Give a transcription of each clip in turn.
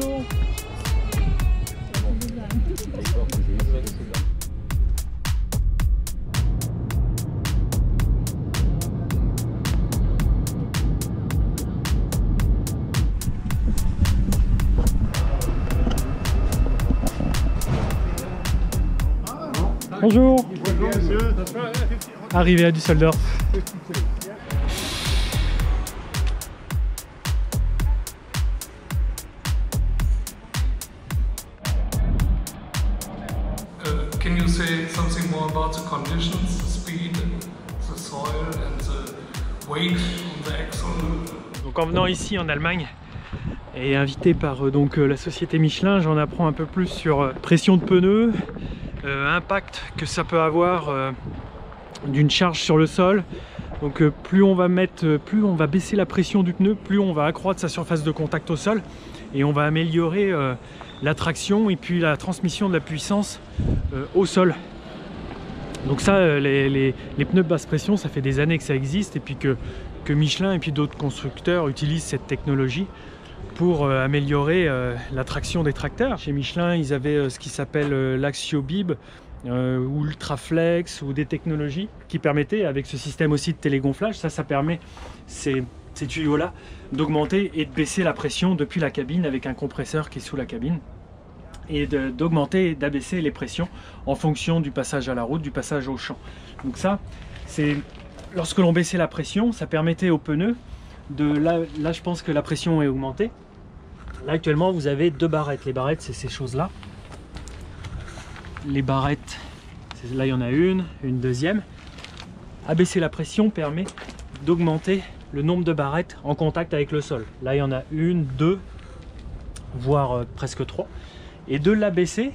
Bonjour. Bonjour. Bonjour monsieur. Arrivé à Düsseldorf. Can you say something more about the conditions, the speed, the soil and the weight on the axle? Donc en venant ici en Allemagne et invité par la société Michelin, j'en apprends un peu plus sur pression de pneus, impact que ça peut avoir d'une charge sur le sol. Donc plus on va baisser la pression du pneu, plus on va accroître sa surface de contact au sol et on va améliorer la traction et puis la transmission de la puissance au sol. Donc ça, les pneus de basse pression, ça fait des années que ça existe et puis que Michelin et puis d'autres constructeurs utilisent cette technologie pour améliorer la traction des tracteurs. Chez Michelin, ils avaient ce qui s'appelle l'Axiobib ou Ultraflex ou des technologies qui permettaient, avec ce système aussi de télégonflage, ça permet ces tuyaux-là d'augmenter et de baisser la pression depuis la cabine avec un compresseur qui est sous la cabine et d'augmenter et d'abaisser les pressions en fonction du passage à la route, du passage au champ. Donc ça, c'est lorsque l'on baissait la pression, ça permettait aux pneus là je pense que la pression est augmentée. Là actuellement vous avez deux barrettes. Les barrettes, c'est ces choses-là. Les barrettes, là il y en a une deuxième. Abaisser la pression permet d'augmenter le nombre de barrettes en contact avec le sol. Là il y en a une, deux, voire presque trois. Et de l'abaisser,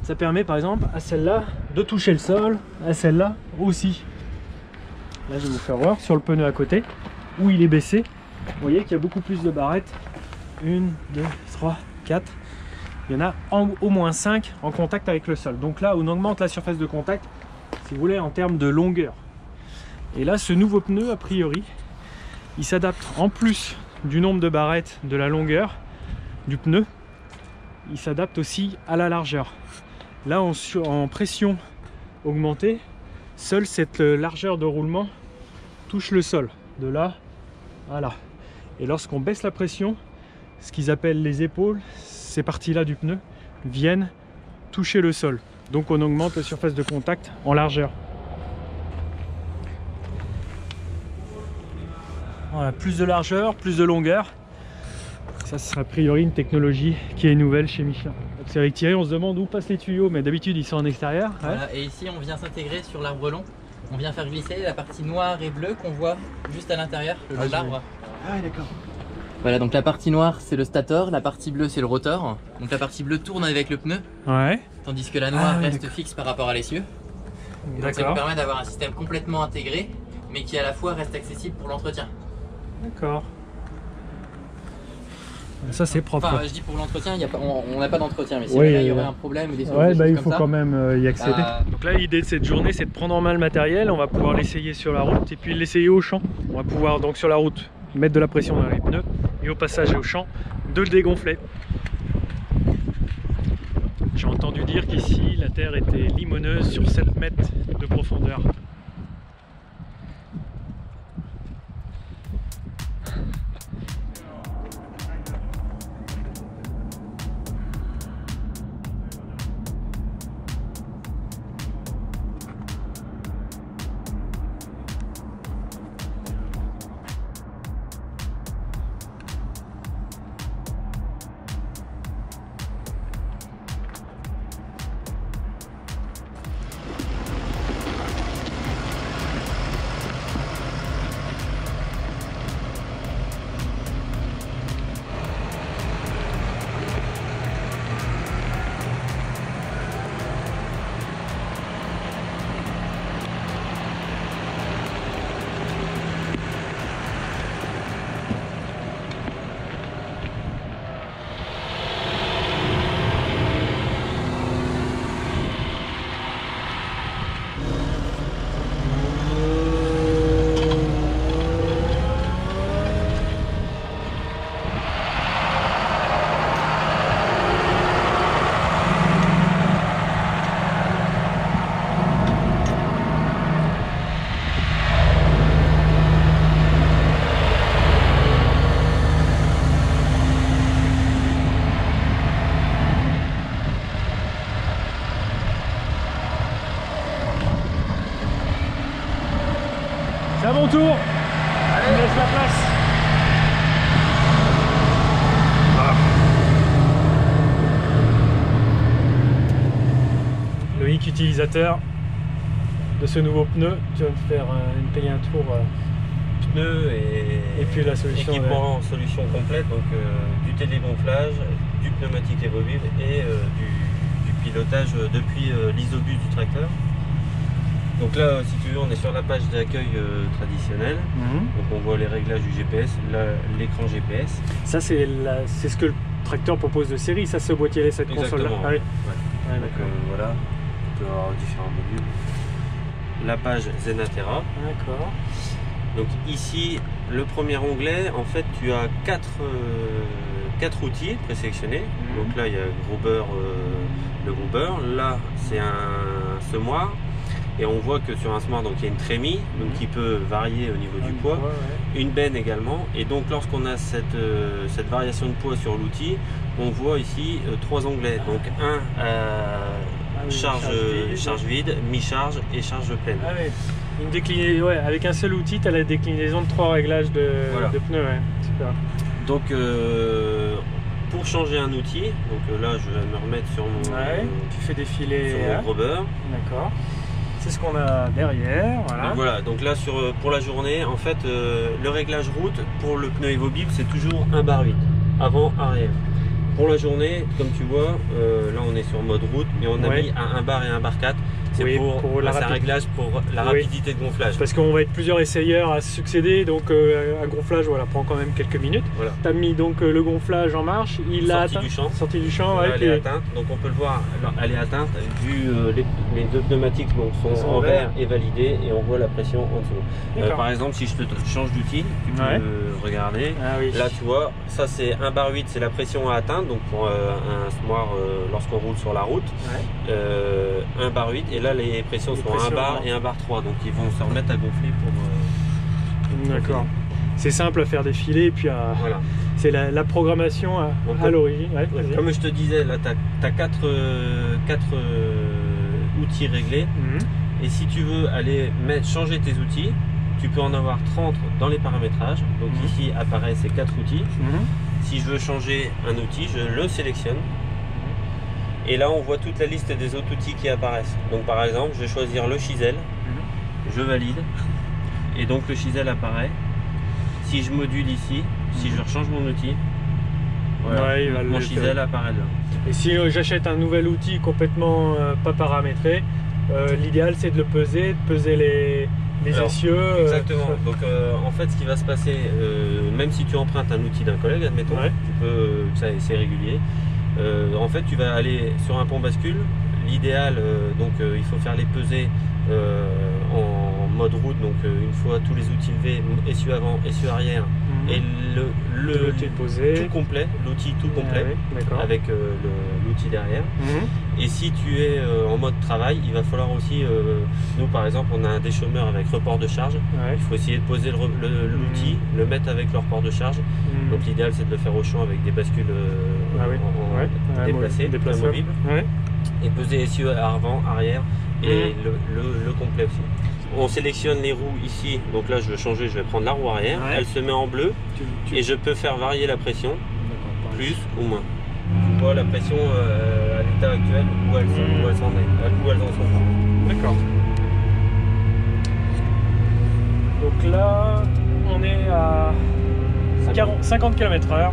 ça permet par exemple à celle-là de toucher le sol, à celle-là aussi. Là je vais vous faire voir sur le pneu à côté où il est baissé. Vous voyez qu'il y a beaucoup plus de barrettes. 1, 2, 3, 4. Il y en a au moins 5 en contact avec le sol. Donc là on augmente la surface de contact, si vous voulez, en termes de longueur. Et là ce nouveau pneu, a priori, il s'adapte en plus du nombre de barrettes, de la longueur du pneu, il s'adapte aussi à la largeur. Là en pression augmentée, seule cette largeur de roulement touche le sol, de là à là. Et lorsqu'on baisse la pression, ce qu'ils appellent les épaules, ces parties-là du pneu, viennent toucher le sol. Donc on augmente la surface de contact en largeur. Voilà, plus de largeur, plus de longueur. Ça sera a priori une technologie qui est nouvelle chez Michelin. C'est avec Thierry, on se demande où passent les tuyaux, mais d'habitude ils sont en extérieur. Ouais. Voilà, et ici on vient s'intégrer sur l'arbre long. On vient faire glisser la partie noire et bleue qu'on voit juste à l'intérieur, le long de l'arbre. Ah d'accord. Voilà, donc la partie noire c'est le stator, la partie bleue c'est le rotor. Donc la partie bleue tourne avec le pneu, Ouais. tandis que la noire reste fixe par rapport à l'essieu. Donc ça nous permet d'avoir un système complètement intégré, mais qui à la fois reste accessible pour l'entretien. D'accord. Ça c'est propre. Enfin, je dis pour l'entretien, on n'a pas d'entretien, mais si Oui, il y aurait un problème ou des ouais, choses il comme faut ça, quand même y accéder. Donc là l'idée de cette journée c'est de prendre en main le matériel, on va pouvoir l'essayer sur la route et puis l'essayer au champ. On va pouvoir donc sur la route mettre de la pression dans les pneus et au passage au champ de le dégonfler. J'ai entendu dire qu'ici la terre était limoneuse sur 7 mètres de profondeur. utilisateur de ce nouveau pneu. Tu vas me faire me payer un tour. Pneus Et puis la solution. Équipement en solution complète, donc du télégonflage, du pneumatique aérobib et du pilotage depuis l'isobus du tracteur. Donc là, si tu veux, on est sur la page d'accueil traditionnelle. Donc on voit les réglages du GPS, l'écran GPS. Ça, c'est ce que le tracteur propose de série, ça, ce boîtier-là, cette console-là. Ah oui. Ouais. Donc voilà, on peut avoir différents modules. La page Zenaterra. D'accord. Donc ici, le premier onglet, en fait, tu as quatre outils présélectionnés. Donc là, il y a le groover. Là, c'est un semoir. Et on voit que sur un semoir, donc il y a une trémie, donc qui peut varier au niveau du poids. Une benne également. Et donc lorsqu'on a cette variation de poids sur l'outil, on voit ici 3 onglets. Donc un charge vide, mi-charge et charge pleine. Ah oui. Une déclinaison, avec un seul outil, tu as la déclinaison de 3 réglages de pneus. Super. Donc pour changer un outil, donc là je vais me remettre sur mon tu fais défiler sur mon groover. D'accord. C'est ce qu'on a derrière. Voilà. Donc là pour la journée, en fait le réglage route pour le pneu Evobib, c'est toujours 1 bar 8 avant arrière. Pour la journée, comme tu vois, là on est sur mode route, mais on a mis à 1 bar et 1 bar 4. C'est un réglage pour la rapidité de gonflage. Parce qu'on va être plusieurs essayeurs à succéder, donc un gonflage prend quand même quelques minutes. Voilà. Tu as mis donc le gonflage en marche, il a atteint. Sorti du champ. Elle est atteinte, donc on peut le voir, elle est atteinte, vu les 2 pneumatiques sont en vert et validés, et on voit la pression en dessous. Par exemple, si je te change d'outil, tu peux regarder. Là tu vois, ça c'est 1 bar 8, c'est la pression à atteindre, donc pour un semoir lorsqu'on roule sur la route. 1 bar 8, et là les pressions sont 1 bar et 1 bar 3, donc ils vont se remettre à gonfler pour... D'accord. C'est simple à faire défiler, et puis c'est la programmation à l'origine. Comme je te disais, là tu as 4 outils réglés, et si tu veux aller changer tes outils, tu peux en avoir 30 dans les paramétrages. Donc ici apparaissent ces 4 outils. Si je veux changer un outil, je le sélectionne. Et là, on voit toute la liste des autres outils qui apparaissent. Donc par exemple, je vais choisir le chisel, je valide, et donc le chisel apparaît. Si je module ici, si je rechange mon outil, mon chisel apparaît là. Et si j'achète un nouvel outil complètement pas paramétré, l'idéal c'est de le peser, les essieux. Exactement. Donc en fait, ce qui va se passer, même si tu empruntes un outil d'un collègue, admettons, tu peux, c'est régulier. En fait, tu vas aller sur un pont bascule. L'idéal, il faut faire les pesées en mode route. Donc une fois tous les outils levés, essieu avant, essieu arrière, et l'outil tout complet, avec l'outil derrière. Et si tu es en mode travail, il va falloir aussi, nous par exemple, on a un déchômeur avec report de charge. Il faut essayer de poser l'outil, le mettre avec le report de charge. Donc l'idéal c'est de le faire au champ avec des bascules déplacées, amovibles, et peser essieu avant, arrière, et le complet aussi. On sélectionne les roues ici, donc là je veux changer, je vais prendre la roue arrière, elle se met en bleu, et je peux faire varier la pression, plus ou moins. Tu vois la pression à l'état actuel, où elles en sont. D'accord. Donc là, on est à 50 km/h.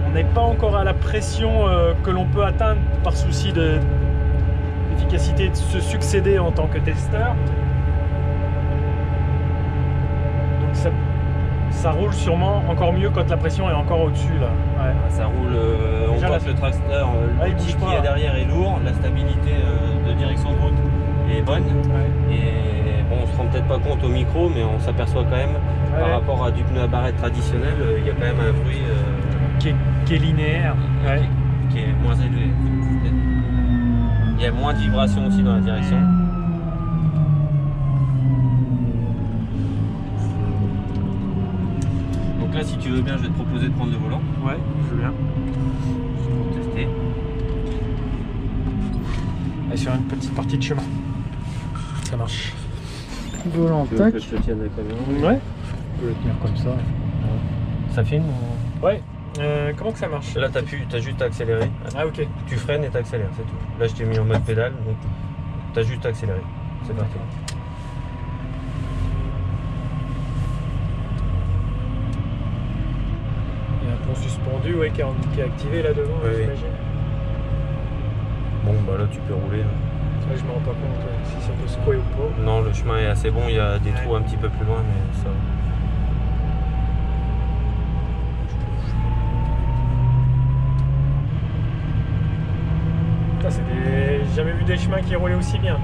On n'est pas encore à la pression que l'on peut atteindre par souci d'efficacité de se succéder en tant que testeur. Donc ça roule sûrement encore mieux quand la pression est encore au-dessus là. Ça roule, on voit que le tracteur, l'outil qui est derrière est lourd, la stabilité de direction de route est bonne. Et bon, on se rend peut-être pas compte au micro, mais on s'aperçoit quand même par rapport à du pneu à barrette traditionnel, il y a quand même un bruit qui est linéaire, qui est moins élevé. Il y a moins de vibrations aussi dans la direction. Donc là, si tu veux bien, je vais te proposer de prendre le volant. Ouais, je veux bien. Pour tester. Allez, sur une petite partie de chemin. Ça marche. Volant, tac. Que je te tienne la caméra. Ouais. Je peux le tenir comme ça. Ça filme Ouais. Comment que ça marche? Là, t'as juste à accélérer. Ah, ok. Tu freines et t'accélères, c'est tout. Là, je t'ai mis en mode pédale, donc t'as juste à accélérer. C'est parti. Il y a un pont suspendu ouais, qui est activé là devant, oui, j'imagine. Bon, bah là, tu peux rouler. Là. Ça, je me rends pas compte si ça peut secouer ou pas. Non, le chemin est assez bon. Il y a des trous un petit peu plus loin, mais ça. J'ai jamais vu des chemins qui roulaient aussi bien.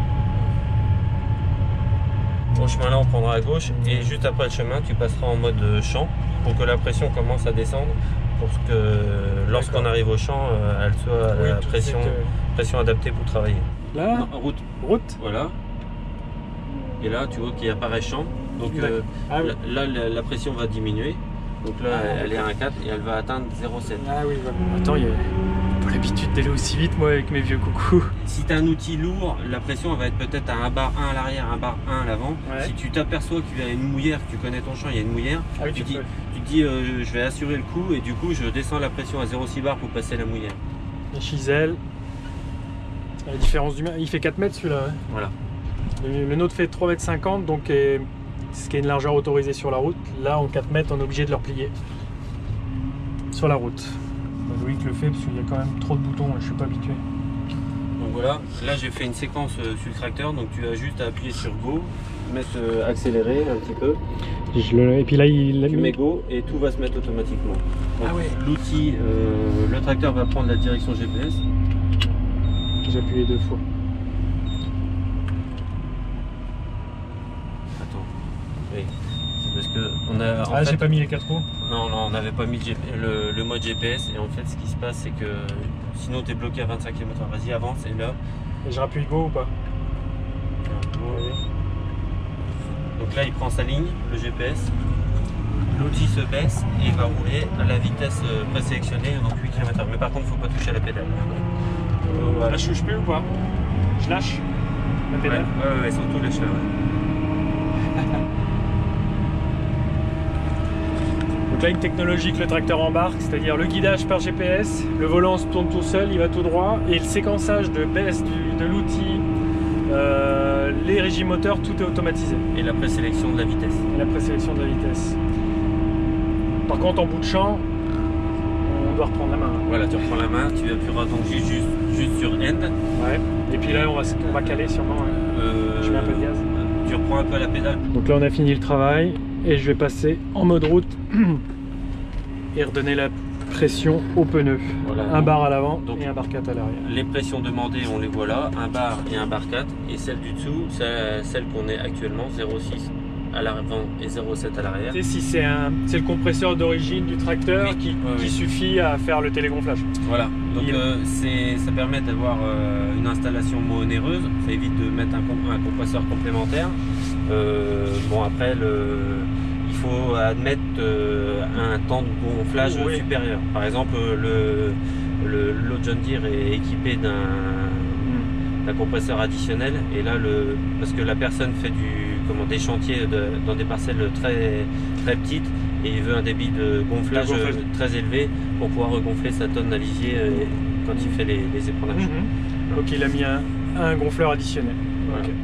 Au chemin là on prendra à gauche et juste après le chemin tu passeras en mode champ pour que la pression commence à descendre pour que lorsqu'on arrive au champ elle soit à la pression adaptée pour travailler. Là non, route. Voilà. Et là tu vois qu'il apparaît champ. Donc là la pression va diminuer. Donc là elle est à 1,4 et elle va atteindre 0,7. Ah oui, voilà. Attends, il y a pas l'habitude d'aller aussi vite moi avec mes vieux coucous. Si tu as un outil lourd, la pression elle va être peut-être à 1 bar 1 à l'arrière, 1 bar 1 à l'avant. Ouais. Si tu t'aperçois qu'il y a une mouillère, tu connais ton champ, il y a une mouillère, tu te dis je vais assurer le coup et du coup je descends la pression à 0,6 bar pour passer la mouillère. Les chisels. La différence du mien, il fait 4 mètres celui-là. Hein. Voilà. Le nôtre fait 3,50 m donc ce qui est une largeur autorisée sur la route. Là en 4 mètres on est obligé de le replier sur la route. Loïc le fait parce qu'il y a quand même trop de boutons, je suis pas habitué. Donc voilà, là j'ai fait une séquence sur le tracteur, donc tu as juste à appuyer sur Go, mettre accélérer un petit peu. Et puis là tu mets Go et tout va se mettre automatiquement. Donc, ah ouais. L'outil, le tracteur va prendre la direction GPS. J'ai appuyé 2 fois. Attends. Oui. Parce que on a. Ah, j'ai pas mis les 4 roues. Non, on n'avait pas mis le mode GPS et en fait ce qui se passe c'est que sinon tu es bloqué à 25 km/h. Vas-y, avance et là. Et je rappuie Go ou pas? Oui. Donc là il prend sa ligne, le GPS. L'outil se baisse et il va rouler à la vitesse présélectionnée, donc 8 km/h. Mais par contre il ne faut pas toucher à la pédale. Voilà. Là je touche plus ou pas? Je lâche la pédale? Ouais, surtout lâche là. Donc là une technologie que le tracteur embarque, c'est-à-dire le guidage par GPS, le volant se tourne tout seul, il va tout droit, et le séquençage de baisse de l'outil, les régimes moteurs, tout est automatisé. Et la présélection de la vitesse. Par contre en bout de champ, on doit reprendre la main. Voilà, tu reprends la main, tu appuieras donc juste sur End. Ouais. Et puis là on va caler sûrement. Je mets un peu de gaz. Tu reprends un peu la pédale. Donc là on a fini le travail et je vais passer en mode route et redonner la pression aux pneus. Voilà, un bar à l'avant et un bar 4 à l'arrière. Les pressions demandées on les voit là, un bar et un bar 4, et celle du dessous, celle qu'on est actuellement, 0,6 à l'avant et 0,7 à l'arrière. Si c'est le compresseur d'origine du tracteur qui suffit à faire le télégonflage. Voilà, donc ça permet d'avoir une installation moins onéreuse, ça évite de mettre un compresseur complémentaire. Bon après il faut admettre un temps de gonflage supérieur. Par exemple l'autre John Deere est équipé d'un compresseur additionnel et là parce que la personne fait des chantiers dans des parcelles très petites et il veut un débit de gonflage très élevé pour pouvoir regonfler sa tonne à lisier quand il fait les épendages. Donc il a mis un gonfleur additionnel. Voilà. Okay.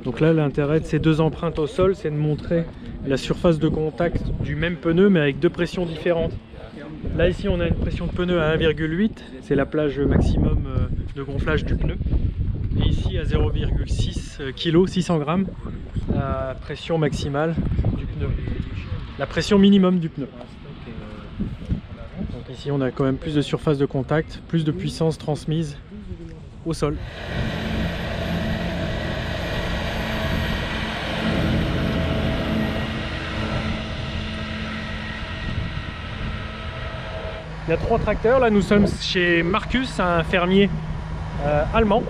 Donc là l'intérêt de ces deux empreintes au sol, c'est de montrer la surface de contact du même pneu mais avec deux pressions différentes. Là ici on a une pression de pneu à 1,8, c'est la plage maximum de gonflage du pneu. Et ici à 0,6 kg, 600 grammes, la pression maximale du pneu. La pression minimum du pneu. Donc ici on a quand même plus de surface de contact, plus de puissance transmise au sol. Il y a 3 tracteurs, là nous sommes chez Marcus, un fermier allemand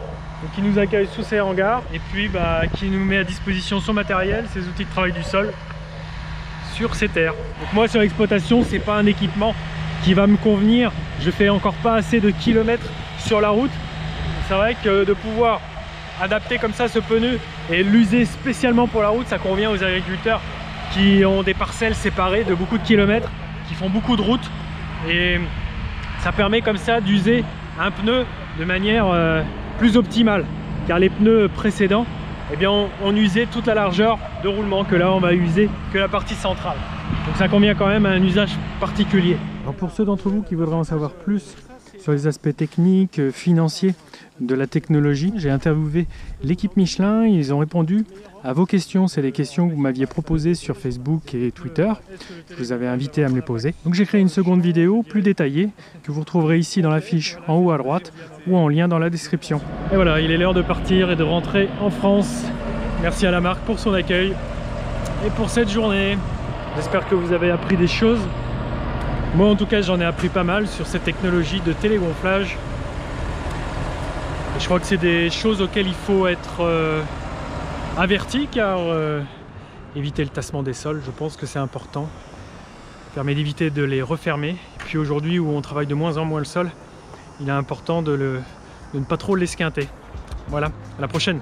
qui nous accueille sous ses hangars et puis qui nous met à disposition son matériel, ses outils de travail du sol sur ses terres. Donc moi sur l'exploitation, c'est pas un équipement qui va me convenir, je fais encore pas assez de kilomètres sur la route. C'est vrai que de pouvoir adapter comme ça ce pneu et l'user spécialement pour la route, ça convient aux agriculteurs qui ont des parcelles séparées de beaucoup de kilomètres, qui font beaucoup de routes, et ça permet comme ça d'user un pneu de manière plus optimale, car les pneus précédents, eh bien, on usait toute la largeur de roulement, que là on va user que la partie centrale. Donc ça convient quand même à un usage particulier. Alors pour ceux d'entre vous qui voudraient en savoir plus sur les aspects techniques, financiers de la technologie, j'ai interviewé l'équipe Michelin, ils ont répondu à vos questions. C'est des questions que vous m'aviez proposées sur Facebook et Twitter. Je vous avais invité à me les poser. Donc j'ai créé une seconde vidéo plus détaillée que vous retrouverez ici dans la fiche en haut à droite ou en lien dans la description. Et voilà, il est l'heure de partir et de rentrer en France. Merci à la marque pour son accueil et pour cette journée. J'espère que vous avez appris des choses. Moi en tout cas j'en ai appris pas mal sur cette technologie de télégonflage. Et je crois que c'est des choses auxquelles il faut être averti, car éviter le tassement des sols, je pense que c'est important. Ça permet d'éviter de les refermer. Et puis aujourd'hui où on travaille de moins en moins le sol, il est important de ne pas trop l'esquinter. Voilà, à la prochaine.